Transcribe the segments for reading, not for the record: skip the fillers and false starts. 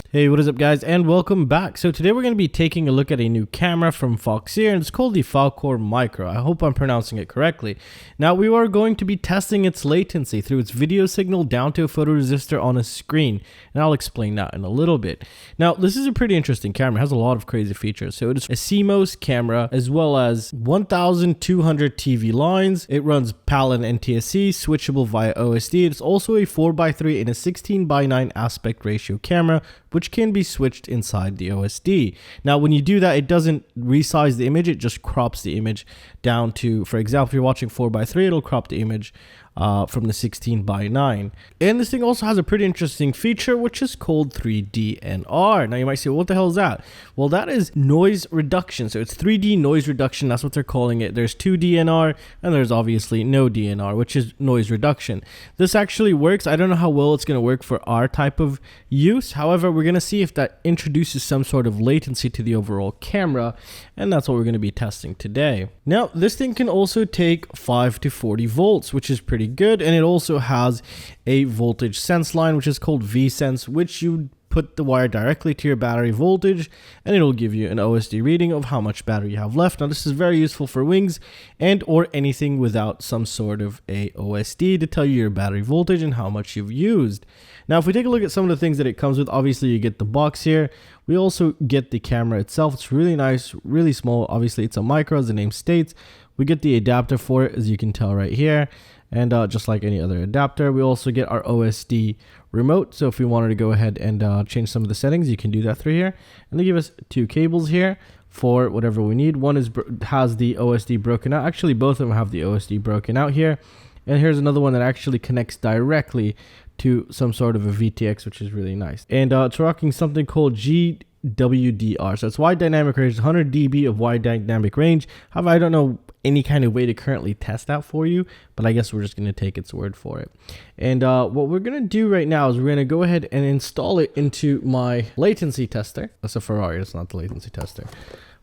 Hey, what is up guys, and welcome back. So today we're going to be taking a look at a new camera from Foxeer, and it's called the Falkor Micro. I hope I'm pronouncing it correctly. Now we are going to be testing its latency through its video signal down to a photoresistor on a screen, and I'll explain that in a little bit. Now this is a pretty interesting camera. It has a lot of crazy features. So it is a CMOS camera as well as 1200 TV lines. It runs PAL and NTSC, switchable via OSD. It's also a 4:3 and a 16:9 aspect ratio camera, which can be switched inside the OSD. Now, when you do that, it doesn't resize the image, it just crops the image down to, for example, if you're watching 4:3, it'll crop the image from the 16:9. And this thing also has a pretty interesting feature, which is called 3DNR. Now you might say, well, what the hell is that? Well, that is noise reduction. So it's 3D noise reduction. That's what they're calling it. There's 2DNR and there's obviously no DNR, which is noise reduction. This actually works. I don't know how well it's going to work for our type of use. However, we're going to see if that introduces some sort of latency to the overall camera. And that's what we're going to be testing today. Now, this thing can also take 5 to 40 volts, which is pretty good, and it also has a voltage sense line, which is called VSense, which you put the wire directly to your battery voltage and it'll give you an OSD reading of how much battery you have left. Now this is very useful for wings and or anything without some sort of a OSD to tell you your battery voltage and how much you've used. Now if we take a look at some of the things that it comes with, obviously you get the box here. We also get the camera itself. It's really nice, really small. Obviously it's a micro, as the name states. We get the adapter for it, as you can tell right here. And just like any other adapter, we also get our OSD remote. So if we wanted to go ahead and change some of the settings, you can do that through here. And they give us two cables here for whatever we need. One has the OSD broken out. Actually, both of them have the OSD broken out here. And here's another one that actually connects directly to some sort of a VTX, which is really nice. And it's rocking something called GWDR. So it's wide dynamic range, 100 dB of wide dynamic range. However, I don't know any kind of way to currently test that for you, but I guess we're just going to take its word for it. And what we're going to do right now is we're going to go ahead and install it into my latency tester. That's a Ferrari, it's not the latency tester,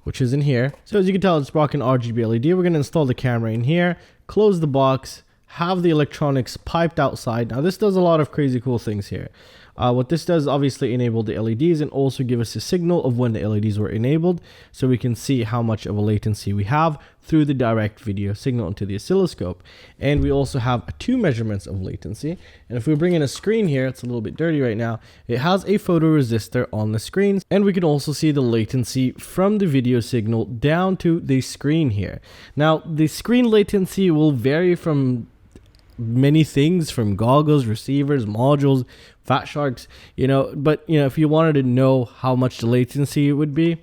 which is in here. So as you can tell, it's rocking RGB LED. We're going to install the camera in here, close the box, have the electronics piped outside. Now this does a lot of crazy cool things here. What this does is obviously enable the LEDs and also give us a signal of when the LEDs were enabled, so we can see how much of a latency we have through the direct video signal into the oscilloscope. And we also have two measurements of latency. And if we bring in a screen here, it's a little bit dirty right now, it has a photoresistor on the screen, and we can also see the latency from the video signal down to the screen here. Now the screen latency will vary from many things, from goggles, receivers, modules, fat sharks, but if you wanted to know how much the latency would be,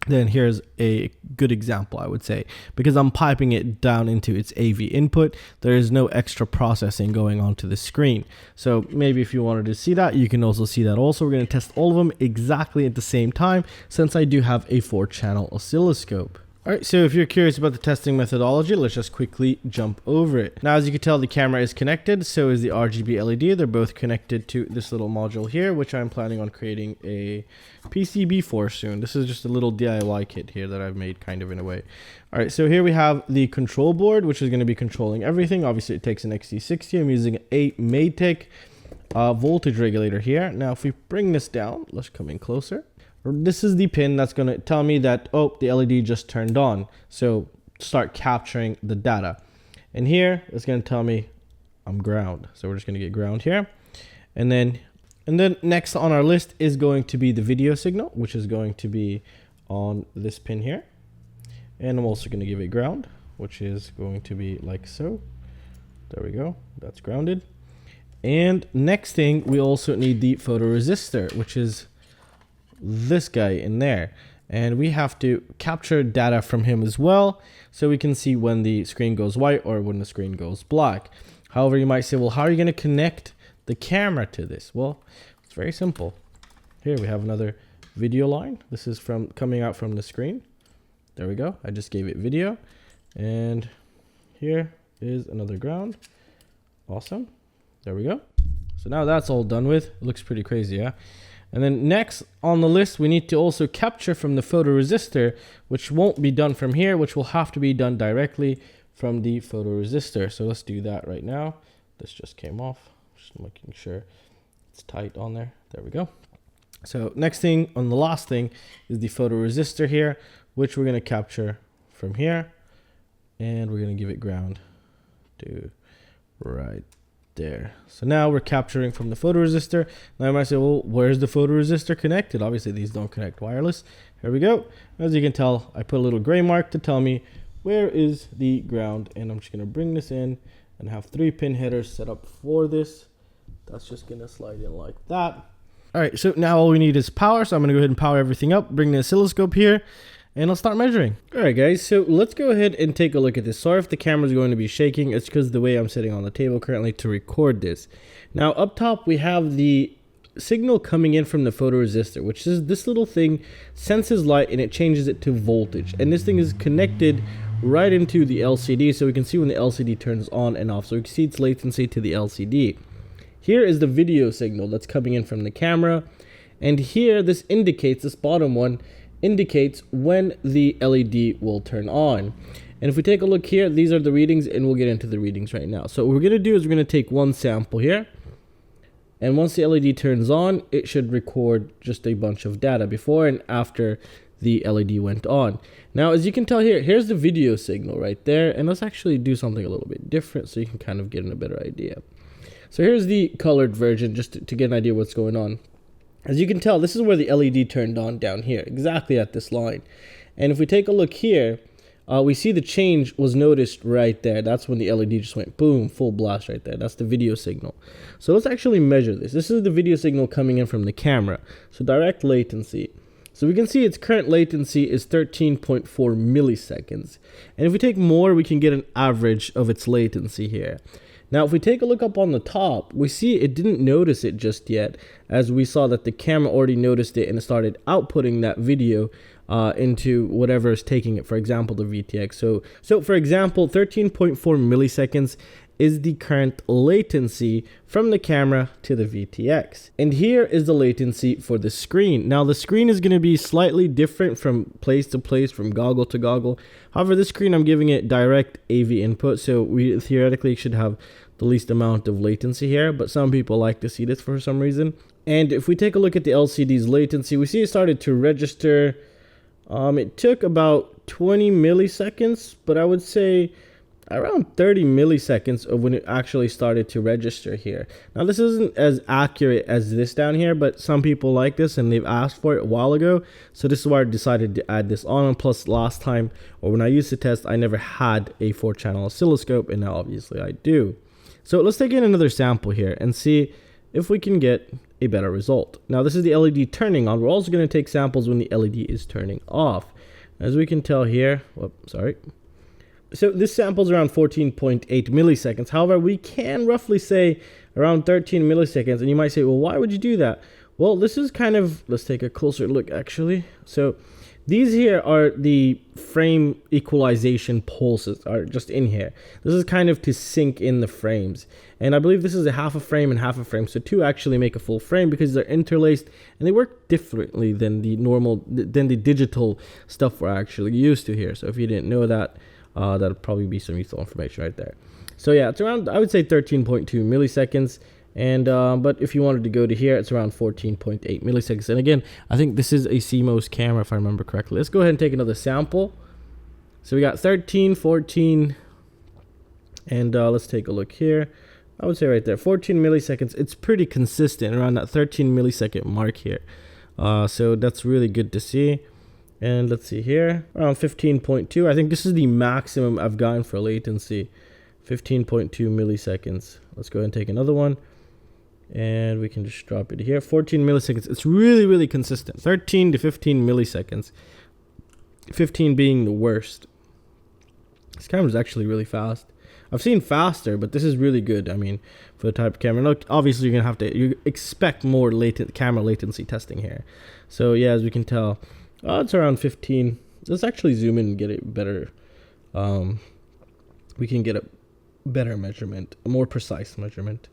then here's a good example, I would say, because I'm piping it down into its AV input. There is no extra processing going onto the screen. So maybe if you wanted to see that, you can also see that. Also, we're going to test all of them exactly at the same time, since I do have a 4-channel oscilloscope. Alright, so if you're curious about the testing methodology, let's just quickly jump over it. Now, as you can tell, the camera is connected, so is the RGB LED. They're both connected to this little module here, which I'm planning on creating a PCB for soon. This is just a little DIY kit here that I've made kind of in a way. Alright, so here we have the control board, which is going to be controlling everything. Obviously, it takes an Xt60. I'm using a Maytech voltage regulator here. Now, if we bring this down, let's come in closer. This is the pin that's going to tell me that, oh, the LED just turned on. So start capturing the data. And here it's going to tell me I'm ground. So we're just going to get ground here. And then next on our list is going to be the video signal, which is going to be on this pin here. And I'm also going to give it ground, which is going to be like so. There we go. That's grounded. And next thing, we also need the photoresistor, which is this guy in there, and we have to capture data from him as well, so we can see when the screen goes white or when the screen goes black. However, you might say, well, how are you going to connect the camera to this? Well, it's very simple. Here we have another video line. This is from coming out from the screen. There we go. I just gave it video, and here is another ground. Awesome. There we go. So now that's all done with. It looks pretty crazy, yeah? And then next on the list, we need to also capture from the photoresistor, which won't be done from here, which will have to be done directly from the photoresistor. So let's do that right now. This just came off. Just making sure it's tight on there. There we go. So next thing on the last thing is the photoresistor here, which we're going to capture from here, and we're going to give it ground to right there. So now we're capturing from the photoresistor. Now I might say, well, where's the photoresistor connected? Obviously these don't connect wireless. Here we go. As you can tell, I put a little gray mark to tell me where is the ground, and I'm just going to bring this in and have 3 pin headers set up for this. That's just going to slide in like that. All right, so now all we need is power. So I'm gonna go ahead and power everything up, bring the oscilloscope here, and I'll start measuring. All right, guys, so let's go ahead and take a look at this. Sorry if the camera's going to be shaking. It's because the way I'm sitting on the table currently to record this. Now, up top, we have the signal coming in from the photoresistor, which is this little thing senses light and it changes it to voltage. And this thing is connected right into the LCD, so we can see when the LCD turns on and off. So we can see its latency to the LCD. Here is the video signal that's coming in from the camera, and here this indicates, this bottom one indicates when the LED will turn on. And if we take a look here, these are the readings, and we'll get into the readings right now. So what we're going to do is we're going to take one sample here, and once the LED turns on, it should record just a bunch of data before and after the LED went on. Now, as you can tell here, here's the video signal right there, and let's actually do something a little bit different so you can kind of get a better idea. So here's the colored version, just to get an idea what's going on. As you can tell, this is where the LED turned on down here, exactly at this line. And if we take a look here, we see the change was noticed right there. That's when the LED just went boom, full blast right there. That's the video signal. So let's actually measure this. This is the video signal coming in from the camera. So direct latency. So we can see its current latency is 13.4 milliseconds. And if we take more, we can get an average of its latency here. Now, if we take a look up on the top, we see it didn't notice it just yet, as we saw that the camera already noticed it and it started outputting that video into whatever is taking it, for example, the VTX. So for example, 13.4 milliseconds is the current latency from the camera to the VTX. And here is the latency for the screen. Now, the screen is going to be slightly different from place to place, from goggle to goggle. However, this screen, I'm giving it direct AV input, so we theoretically should have the least amount of latency here, but some people like to see this for some reason. And if we take a look at the LCD's latency, we see it started to register. It took about 20 milliseconds, but I would say around 30 milliseconds of when it actually started to register here. Now, this isn't as accurate as this down here, but some people like this and they've asked for it a while ago. So this is why I decided to add this on. And plus, last time, or when I used to test, I never had a 4-channel oscilloscope, and now obviously I do. So let's take in another sample here and see if we can get a better result. Now, this is the LED turning on. We're also going to take samples when the LED is turning off. As we can tell here, so this sample is around 14.8 milliseconds. However, we can roughly say around 13 milliseconds. And you might say, well, why would you do that? Well, this is kind of, let's take a closer look actually. So these here are the frame equalization pulses, are just in here. This is kind of to sync in the frames. And I believe this is a half a frame and half a frame. So two actually make a full frame because they're interlaced and they work differently than the digital stuff we're actually used to here. So if you didn't know that, that'll probably be some useful information right there. So yeah, it's around, I would say 13.2 milliseconds. And but if you wanted to go to here, it's around 14.8 milliseconds. And again, I think this is a CMOS camera, if I remember correctly. Let's go ahead and take another sample. So we got 13, 14, and let's take a look here. I would say right there, 14 milliseconds. It's pretty consistent around that 13 millisecond mark here. So that's really good to see. And let's see here, around 15.2. I think this is the maximum I've gotten for latency, 15.2 milliseconds. Let's go ahead and take another one. And we can just drop it here. 14 milliseconds. It's really, really consistent. 13 to 15 milliseconds. 15 being the worst. This camera is actually really fast. I've seen faster, but this is really good. I mean, for the type of camera. Look, obviously, you're going to have to you expect more camera latency testing here. So, yeah, as we can tell, it's around 15. Let's actually zoom in and get it better. We can get a better measurement, a more precise measurement.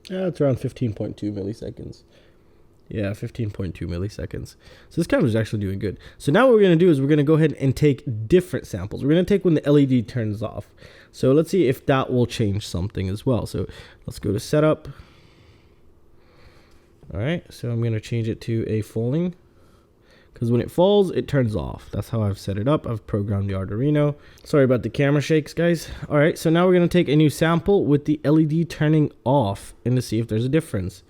Yeah, it's around 15.2 milliseconds. Yeah, 15.2 milliseconds. So this camera is actually doing good. So now what we're going to do is we're going to go ahead and take different samples. We're going to take when the LED turns off. So let's see if that will change something as well. So let's go to setup. All right, so I'm gonna change it to a falling, because when it falls, it turns off. That's how I've set it up. I've programmed the Arduino. Sorry about the camera shakes, guys. All right, so now we're gonna take a new sample with the LED turning off and to see if there's a difference.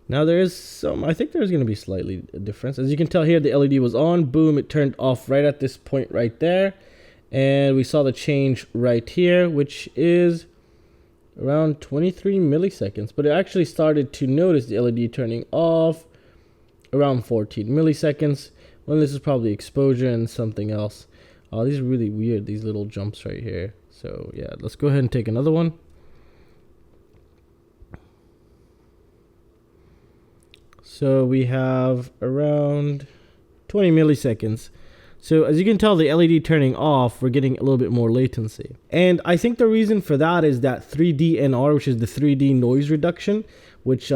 Now there is some, I think there's gonna be slightly a difference. As you can tell here, the LED was on, boom, it turned off right at this point right there. And we saw the change right here, which is around 23 milliseconds. But it actually started to notice the LED turning off around 14 milliseconds. Well, this is probably exposure and something else. These are really weird, these little jumps right here. So yeah, let's go ahead and take another one. So we have around 20 milliseconds. So as you can tell, the LED turning off, we're getting a little bit more latency. And I think the reason for that is that 3D NR, which is the 3D noise reduction, which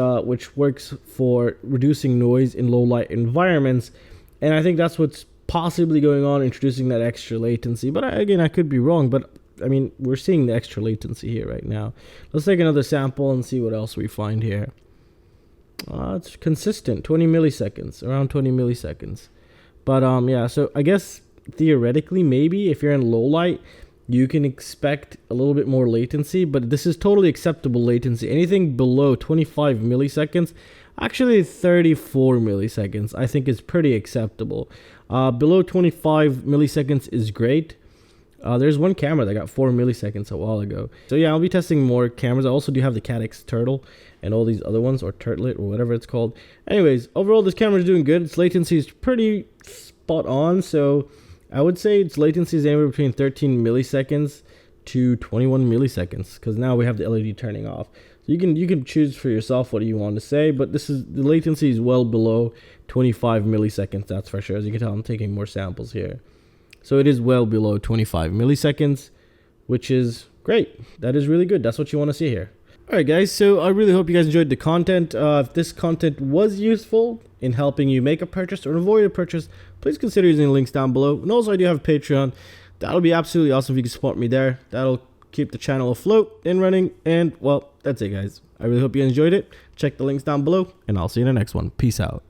works for reducing noise in low light environments. And I think that's what's possibly going on, introducing that extra latency. But again, I could be wrong, but I mean, we're seeing the extra latency here right now. Let's take another sample and see what else we find here. It's consistent, 20 milliseconds, around 20 milliseconds. But yeah, so I guess theoretically, maybe if you're in low light, you can expect a little bit more latency, but this is totally acceptable latency. Anything below 25 milliseconds, actually 34 milliseconds, I think is pretty acceptable. Below 25 milliseconds is great. There's one camera that got 4 milliseconds a while ago. So yeah, I'll be testing more cameras. I also do have the Hakcrc Turtle and all these other ones, or Turtlet, or whatever it's called. Anyways, overall, this camera is doing good. Its latency is pretty spot on. So I would say its latency is anywhere between 13 milliseconds to 21 milliseconds, because now we have the LED turning off. So you can choose for yourself what you want to say, but this is, the latency is well below 25 milliseconds, that's for sure. As you can tell, I'm taking more samples here. So it is well below 25 milliseconds, which is great. That is really good. That's what you want to see here. All right, guys. So I really hope you guys enjoyed the content. If this content was useful in helping you make a purchase or avoid a purchase, please consider using the links down below. And also, I do have a Patreon. That'll be absolutely awesome if you can support me there. That'll keep the channel afloat and running. And well, that's it, guys. I really hope you enjoyed it. Check the links down below, and I'll see you in the next one. Peace out.